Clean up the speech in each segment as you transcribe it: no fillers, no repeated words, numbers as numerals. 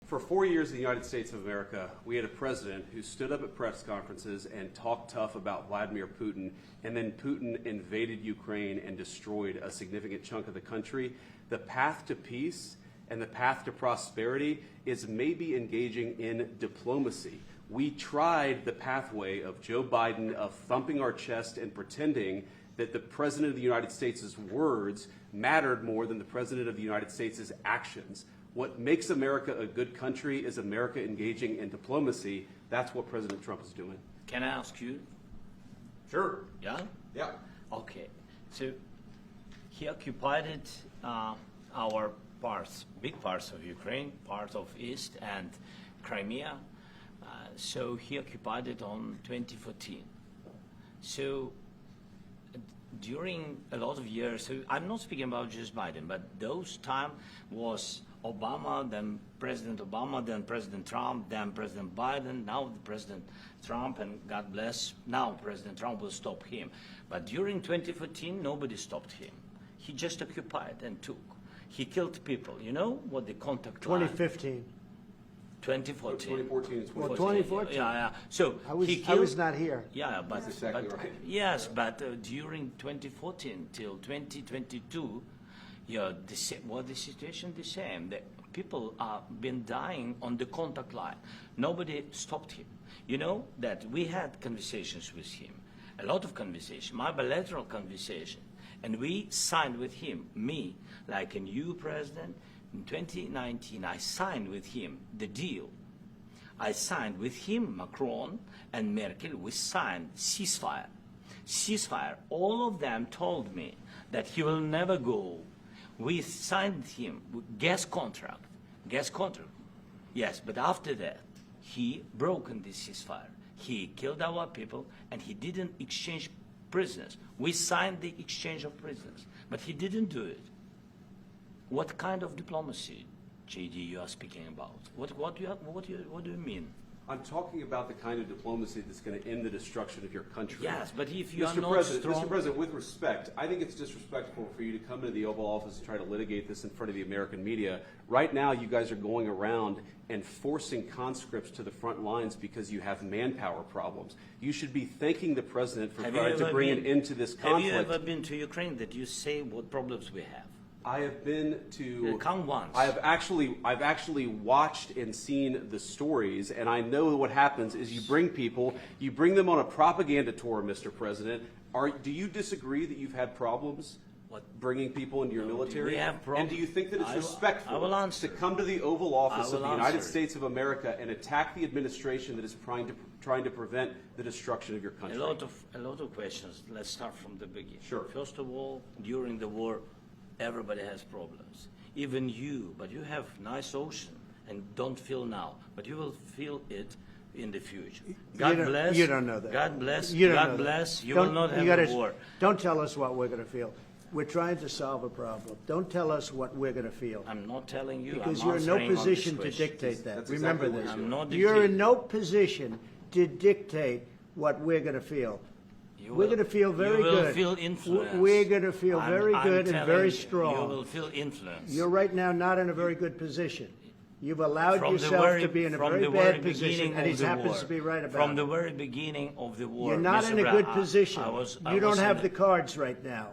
For 4 years in the United States of America, we had a president who stood up at press conferences and talked tough about Vladimir Putin, and then Putin invaded Ukraine and destroyed a significant chunk of the country. The path to peace and the path to prosperity is maybe engaging in diplomacy. We tried the pathway of Joe Biden, of thumping our chest and pretending that the President of the United States' words mattered more than the President of the United States' actions. What makes America a good country is America engaging in diplomacy. That's what President Trump is doing. Can I ask you? Sure. Yeah? Yeah. Okay. So he occupied our parts, big parts of Ukraine, part of East and Crimea. So he occupied it on 2014. So during a lot of years, so I'm not speaking about just Biden, but those time was Obama, then President Obama, then President Trump, then President Biden, now President Trump, and God bless, now President Trump will stop him. But during 2014, nobody stopped him. He just occupied and took. He killed people. You know what the contact 2015. 2014. 2014 is Well, 2014. Yeah. So I was, he I killed, was not here. Yeah, but, That's exactly right. Yes, but during 2014 till 2022, yeah, the situation the same. The people have been dying on the contact line. Nobody stopped him. You know that we had conversations with him, a lot of conversation, my bilateral conversation, and we signed with him, me, like a new president. In 2019, I signed with him the deal. I signed with him, Macron and Merkel, we signed ceasefire. Ceasefire, all of them told me that he will never go. We signed him with gas contract. Yes, but after that, he broken the ceasefire. He killed our people and he didn't exchange prisoners. We signed the exchange of prisoners, but he didn't do it. What kind of diplomacy, JD, you are speaking about? What do you mean? I'm talking about the kind of diplomacy that's going to end the destruction of your country. Yes, but if you are Mr. not President, strong... Mr. President, with respect, I think it's disrespectful for you to come into the Oval Office and try to litigate this in front of the American media. Right now, you guys are going around and forcing conscripts to the front lines because you have manpower problems. You should be thanking the President for trying to bring an end to this conflict. Have you ever been to Ukraine that you say what problems we have? I have been to. Come once. I've actually watched and seen the stories, and I know what happens is you bring them on a propaganda tour, Mr. President. Do you disagree that you've had problems bringing people into your military? We have problems. And do you think that it's respectful to come to the Oval Office of the United States of America and attack the administration that is trying to prevent the destruction of your country? A lot of questions. Let's start from the beginning. Sure. First of all, during the war, everybody has problems, even you, but you have nice ocean and don't feel now, but you will feel it in the future. God bless. You don't know that. God bless. You God bless. You will not have a war. Don't tell us what we're going to feel. We're trying to solve a problem. Don't tell us what we're going to feel. I'm not telling you. Because I'm you're in no answering on position this to question. dictate that. That's Remember exactly this. what I'm not You're dictating. in no position to dictate what we're going to feel. We're going to feel very good. You will feel influence. We're going to feel very good and very strong. You will feel influence. You're right now not in a very good position. You've allowed yourself to be in a very bad position, and he happens to be right about it. From the very beginning of the war, You're not in a good position. You don't have the the cards right now.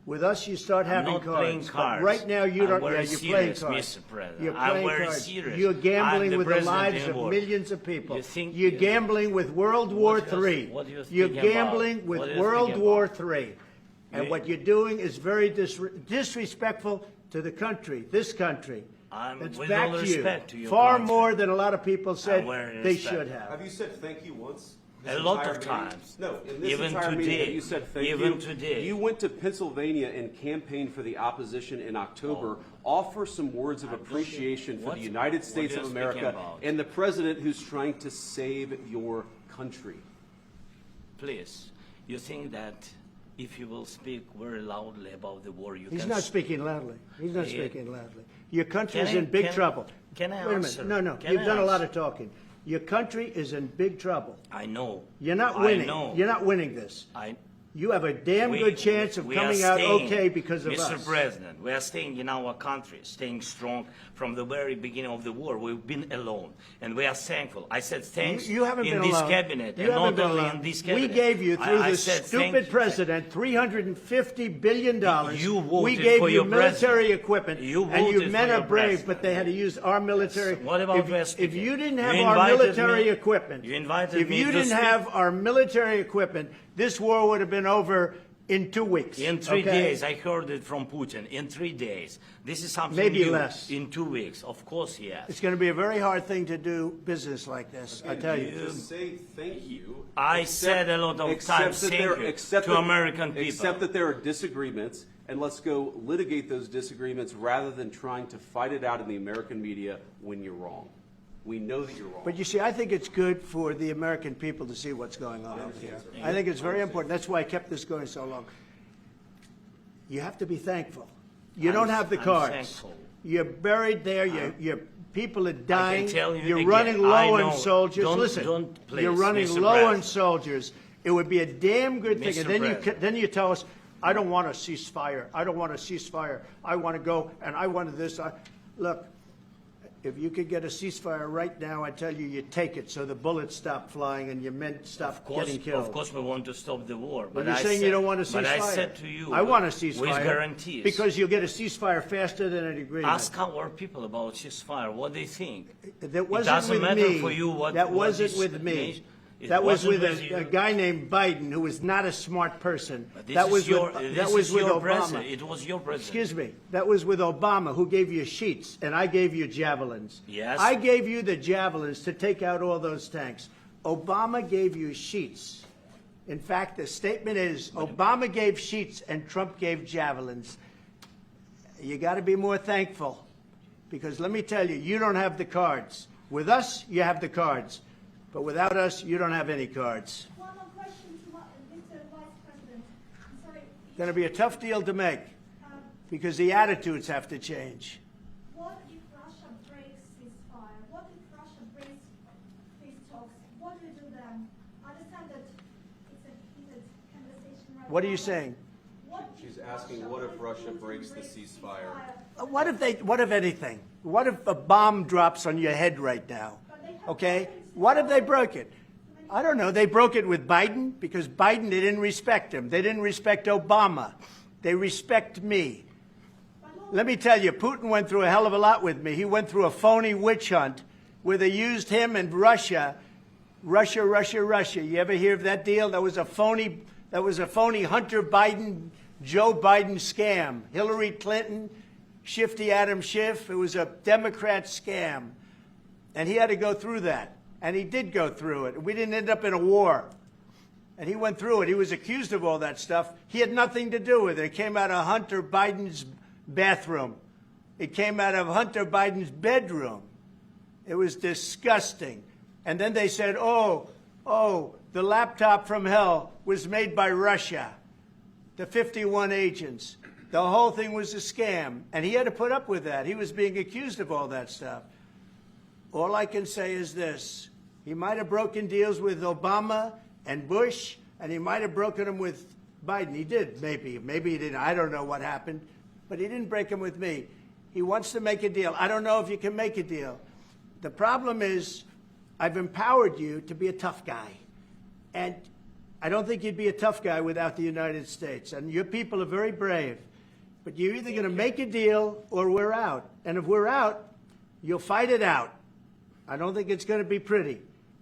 With us, you start having not cards. playing cards. But right now, you don't. I'm very You're playing serious, cards. Mr. President. You're I'm playing very cards. serious. You're I'm gambling the with the president lives in of war. millions of people. You think- You're gambling with World War What do you- III. what do you You're think about? gambling with What do you World think War about? III. And You- what you're doing is very disrespectful to the country, this country. That's with back all to you. respect to your Far country. more than a lot of people said very they respect. should have. Have you said thank you once? A lot entire of meeting? times. No, in this Even entire meeting, today. have you said thank Even you? today. You went to Pennsylvania and campaigned for the opposition in October. Offer some words of appreciation for What- the United what States are of you America speaking about? and the president who's trying to save your country. Please, you think that if you will speak very loudly about the war, you He's can... not speaking loudly. He's not speaking loudly. Your country Can is I- in big can- trouble. can I Wait a answer? minute. No. Can You've I done a lot answer? of talking. Your country is in big trouble. I know. You're not I winning. know. You're not winning this. you have a damn good chance of coming out okay because of us. Mr. President, we are staying in our country, staying strong from the very beginning of the war. We've been alone, and we are thankful. I said thanks you haven't in been this alone. cabinet, you and haven't not been only alone. in this cabinet. We gave you, through I the said, stupid president, $350 billion. You voted we gave for you your military president. equipment, You and you voted men for are your brave, president. but they had to use our military. What about if you didn't have You our invited military me- equipment, you invited if me you to didn't speak. have our military equipment, this war would have been over in 2 weeks. In 3 okay? days, I heard it from Putin. In 3 days, this is something Maybe new. less. In 2 weeks, of course, yes. It's going to be a very hard thing to do business like this, I tell you. Just say thank you. I said a lot of times thank you to American people. Except that there are disagreements, and let's go litigate those disagreements rather than trying to fight it out in the American media when you're wrong. We know that you're wrong. But you see, I think it's good for the American people to see what's going on out here. I think it's very important. That's why I kept this going so long. You have to be thankful. You don't have the I'm cards. thankful. You're buried there. Your people are dying. tell you You're again, running I low know. on soldiers. Don't- Listen, don't, please, you're running Mr. low on President. soldiers. It would be a damn good thing. Mr. And then President. then you tell us, I don't want a ceasefire. I don't want a ceasefire. I want to go, and I wanted this. Look, if you could get a ceasefire right now, I tell you, you take it so the bullets stop flying and your men stop getting killed. Of course, we want to stop the war. But But you're I saying said, you don't want a ceasefire. But I said to you, I want a ceasefire. with guarantees. Because you'll get a ceasefire faster than an agreement. Ask our people about ceasefire, what they think. That wasn't it doesn't with matter me. for you what. That what wasn't this with me. nation- it That was wasn't with you. a guy named Biden, who was not a smart person. But this That is was your, with, this that was is with your Obama. president. It was your president. Excuse me. That was with Obama, who gave you sheets, and I gave you javelins. Yes. I gave you the javelins to take out all those tanks. Obama gave you sheets. In fact, the statement is Obama gave sheets and Trump gave javelins. You got to be more thankful, because let me tell you, you don't have the cards. With us, you have the cards. But without us, you don't have any cards. One more question to Mr. Vice President. I'm sorry. It's going to be a tough deal to make, because the attitudes have to change. What if Russia breaks ceasefire? What if Russia breaks peace talks? What do you do then? I understand that it's a heated conversation right now. What are you saying? What if She's asking, what if Russia breaks the ceasefire? What if anything? What if a bomb drops on your head right now? Okay? What if they broke it? I don't know. They broke it with Biden because Biden, they didn't respect him. They didn't respect Obama. They respect me. Let me tell you, Putin went through a hell of a lot with me. He went through a phony witch hunt where they used him and Russia. Russia. You ever hear of that deal? That was a phony Hunter Biden, Joe Biden scam. Hillary Clinton, Shifty Adam Schiff. It was a Democrat scam. And he had to go through that. And he did go through it. We didn't end up in a war. And he went through it. He was accused of all that stuff. He had nothing to do with it. It came out of Hunter Biden's bathroom. It came out of Hunter Biden's bedroom. It was disgusting. And then they said, oh, the laptop from hell was made by Russia. The 51 agents. The whole thing was a scam. And he had to put up with that. He was being accused of all that stuff. All I can say is this. He might have broken deals with Obama and Bush, and he might have broken them with Biden. He did, maybe. Maybe he didn't. I don't know what happened. But he didn't break them with me. He wants to make a deal. I don't know if you can make a deal. The problem is I've empowered you to be a tough guy. And I don't think you'd be a tough guy without the United States. And your people are very brave. But you're either going to make a deal or we're out. And if we're out, you'll fight it out. I don't think it's going to be pretty,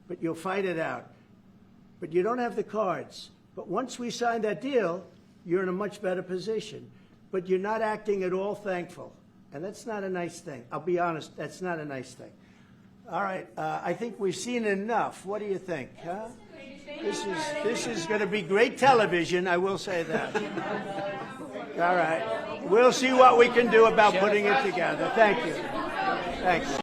but you'll fight it out. But you don't have the cards. But once we sign that deal, you're in a much better position. But you're not acting at all thankful. And that's not a nice thing. I'll be honest, that's not a nice thing. All right, I think we've seen enough. What do you think? Huh? This is going to be great television, I will say that. All right. We'll see what we can do about putting it together. Thank you. Thanks.